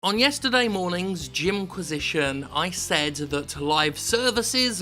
On yesterday morning's Gymquisition, I said that live services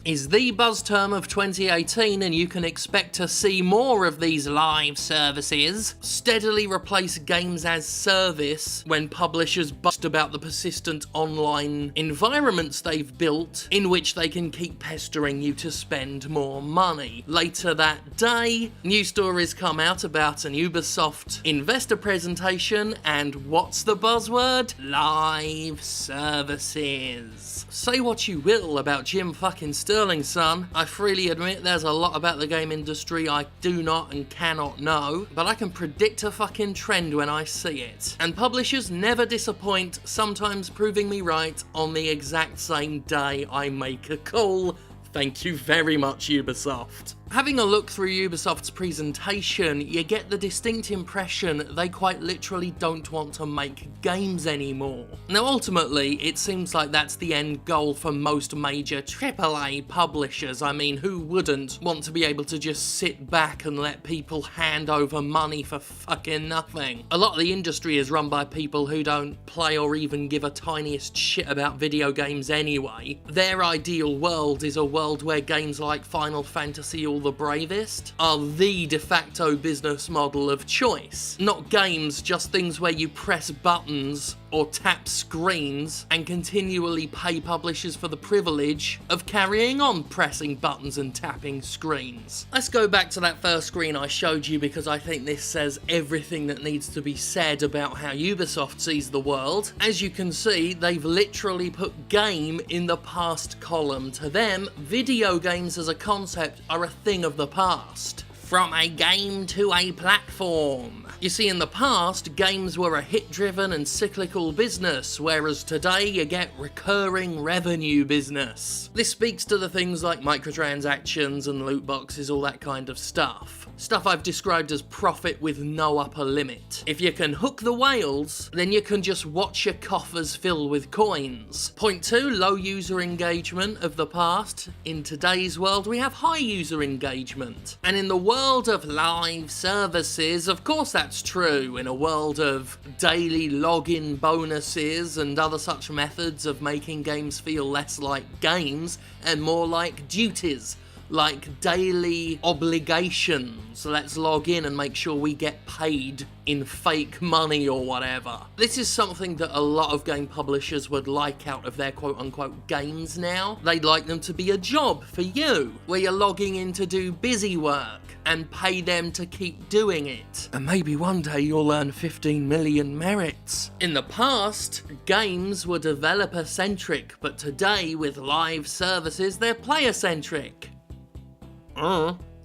is the buzz term of 2018, and you can expect to see more of these live services steadily replace games as service when publishers boast about the persistent online environments they've built in which they can keep pestering you to spend more money. Later that day, news stories come out about an Ubisoft investor presentation, and what's the buzzword? Live services. Say what you will about Jim fucking Sterling, son. I freely admit there's a lot about the game industry I do not and cannot know, but I can predict a fucking trend when I see it. And publishers never disappoint, sometimes proving me right on the exact same day I make a call. Thank you very much, Ubisoft. Having a look through Ubisoft's presentation, you get the distinct impression they quite literally don't want to make games anymore. Now ultimately, it seems like that's the end goal for most major AAA publishers. I mean, who wouldn't want to be able to just sit back and let people hand over money for fucking nothing? A lot of the industry is run by people who don't play or even give a tiniest shit about video games anyway. Their ideal world is a world where games like Final Fantasy or The Bravest are the de facto business model of choice. Not games, just things where you press buttons or tap screens and continually pay publishers for the privilege of carrying on pressing buttons and tapping screens. Let's go back to that first screen I showed you, because I think this says everything that needs to be said about how Ubisoft sees the world. As you can see, they've literally put game in the past column. To them, video games as a concept are a thing of the past. From a game to a platform. You see, in the past, games were a hit-driven and cyclical business, whereas today you get recurring revenue business. This speaks to the things like microtransactions and loot boxes, all that kind of stuff. Stuff I've described as profit with no upper limit. If you can hook the whales, then you can just watch your coffers fill with coins. Point 2, low user engagement of the past. In today's world, we have high user engagement. And in the world of live services, of course that's true. In a world of daily login bonuses and other such methods of making games feel less like games and more like duties, like daily obligations. Let's log in and make sure we get paid in fake money or whatever. This is something that a lot of game publishers would like out of their quote-unquote games now. They'd like them to be a job for you, where you're logging in to do busy work and pay them to keep doing it. And maybe one day you'll earn 15 million merits. In the past, games were developer-centric, but today, with live services, they're player-centric.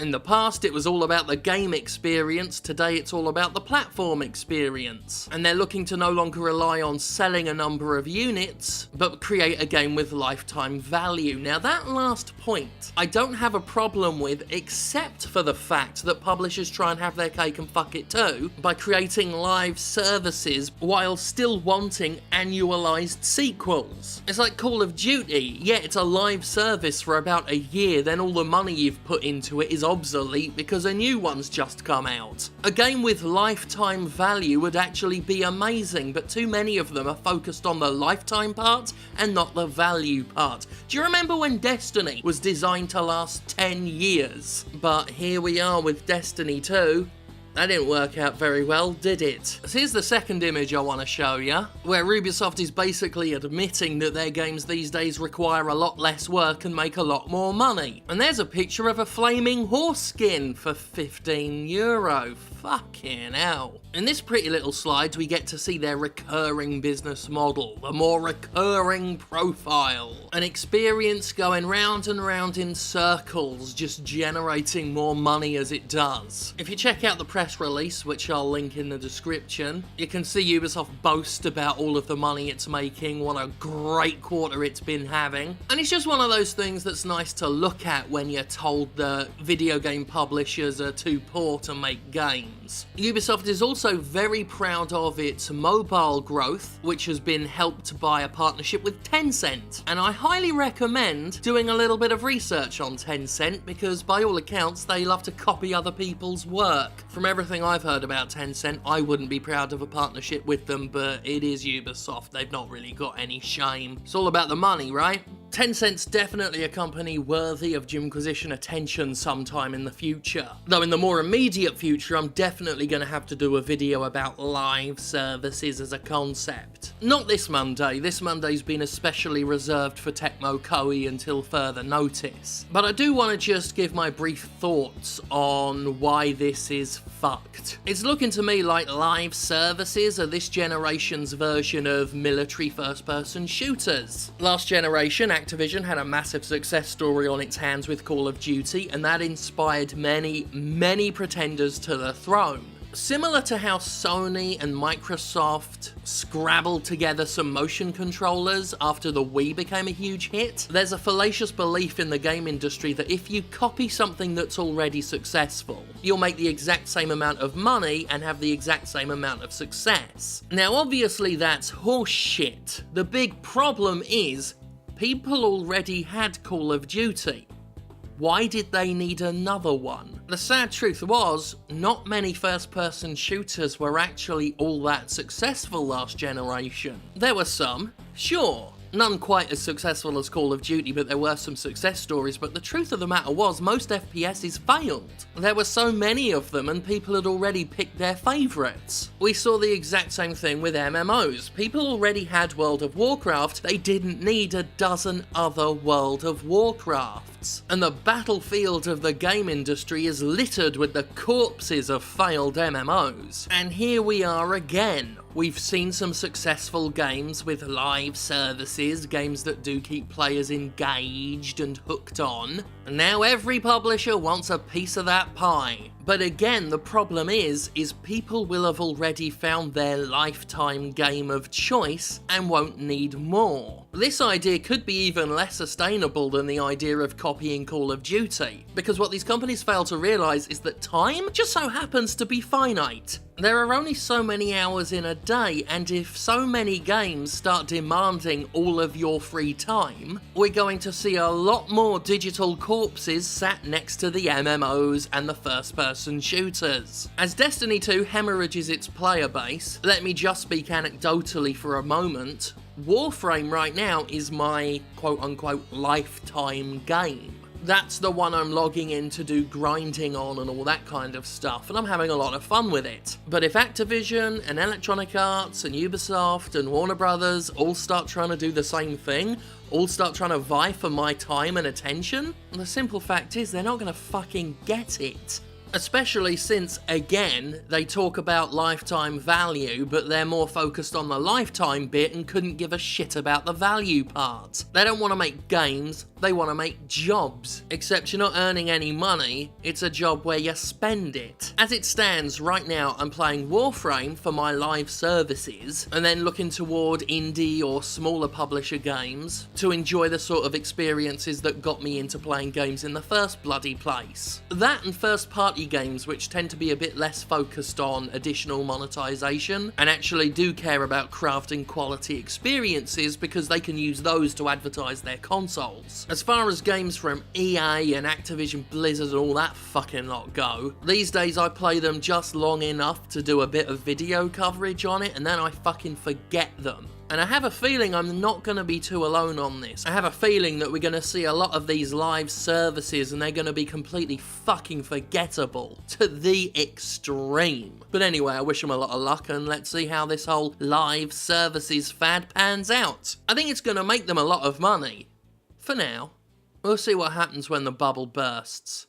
In the past, it was all about the game experience. Today, it's all about the platform experience. And they're looking to no longer rely on selling a number of units, but create a game with lifetime value. Now, that last point, I don't have a problem with, except for the fact that publishers try and have their cake and fuck it too, by creating live services while still wanting annualized sequels. It's like Call of Duty. Yeah, it's a live service for about a year, then all the money you've put into it is obsolete because a new one's just come out. A game with lifetime value would actually be amazing, but too many of them are focused on the lifetime part and not the value part. Do you remember when Destiny was designed to last 10 years? But here we are with Destiny 2. That didn't work out very well, did it? So here's the second image I want to show you, where Ubisoft is basically admitting that their games these days require a lot less work and make a lot more money. And there's a picture of a flaming horse skin for €15. Fucking hell. In this pretty little slide, we get to see their recurring business model, the more recurring profile. An experience going round and round in circles, just generating more money as it does. If you check out the press release, which I'll link in the description, you can see Ubisoft boast about all of the money it's making, what a great quarter it's been having. And it's just one of those things that's nice to look at when you're told that video game publishers are too poor to make games. Ubisoft is also very proud of its mobile growth, which has been helped by a partnership with Tencent. And I highly recommend doing a little bit of research on Tencent, because by all accounts they love to copy other people's work. From everything I've heard about Tencent, I wouldn't be proud of a partnership with them, but it is Ubisoft. They've not really got any shame. It's all about the money, right? Tencent's definitely a company worthy of Jimquisition attention sometime in the future. Though in the more immediate future, I'm definitely going to have to do a video about live services as a concept. Not this Monday. This Monday's been especially reserved for Tecmo Koei until further notice. But I do want to just give my brief thoughts on why this is fucked. It's looking to me like live services are this generation's version of military first-person shooters. Last generation, Activision had a massive success story on its hands with Call of Duty, and that inspired many pretenders to the throne. Similar to how Sony and Microsoft scrabbled together some motion controllers after the Wii became a huge hit, there's a fallacious belief in the game industry that if you copy something that's already successful, you'll make the exact same amount of money and have the exact same amount of success. Now obviously that's horseshit. The big problem is, people already had Call of Duty. Why did they need another one? The sad truth was, not many first-person shooters were actually all that successful last generation. There were some, sure. None quite as successful as Call of Duty, but there were some success stories, but the truth of the matter was, most FPSs failed. There were so many of them, and people had already picked their favourites. We saw the exact same thing with MMOs. People already had World of Warcraft, they didn't need a dozen other World of Warcrafts. And the battlefield of the game industry is littered with the corpses of failed MMOs. And here we are again. We've seen some successful games with live services, games that do keep players engaged and hooked on. And now every publisher wants a piece of that pie. But again, the problem is people will have already found their lifetime game of choice and won't need more. This idea could be even less sustainable than the idea of copying Call of Duty, because what these companies fail to realise is that time just so happens to be finite. There are only so many hours in a day, and if so many games start demanding all of your free time, we're going to see a lot more digital corpses sat next to the MMOs and the first-person shooters. As Destiny 2 hemorrhages its player base, let me just speak anecdotally for a moment. Warframe right now is my quote-unquote lifetime game. That's the one I'm logging in to do grinding on and all that kind of stuff, and I'm having a lot of fun with it. But if Activision and Electronic Arts and Ubisoft and Warner Brothers all start trying to do the same thing, all start trying to vie for my time and attention, the simple fact is they're not going to fucking get it. Especially since, again, they talk about lifetime value, but they're more focused on the lifetime bit and couldn't give a shit about the value part. They don't want to make games, they want to make jobs. Except you're not earning any money, it's a job where you spend it. As it stands, right now I'm playing Warframe for my live services, and then looking toward indie or smaller publisher games to enjoy the sort of experiences that got me into playing games in the first bloody place. That and first-party games, which tend to be a bit less focused on additional monetization and actually do care about crafting quality experiences because they can use those to advertise their consoles. As far as games from EA and Activision Blizzard and all that fucking lot go, these days I play them just long enough to do a bit of video coverage on it and then I fucking forget them. And I have a feeling I'm not going to be too alone on this. I have a feeling that we're going to see a lot of these live services and they're going to be completely fucking forgettable to the extreme. But anyway, I wish them a lot of luck and let's see how this whole live services fad pans out. I think it's going to make them a lot of money. For now. We'll see what happens when the bubble bursts.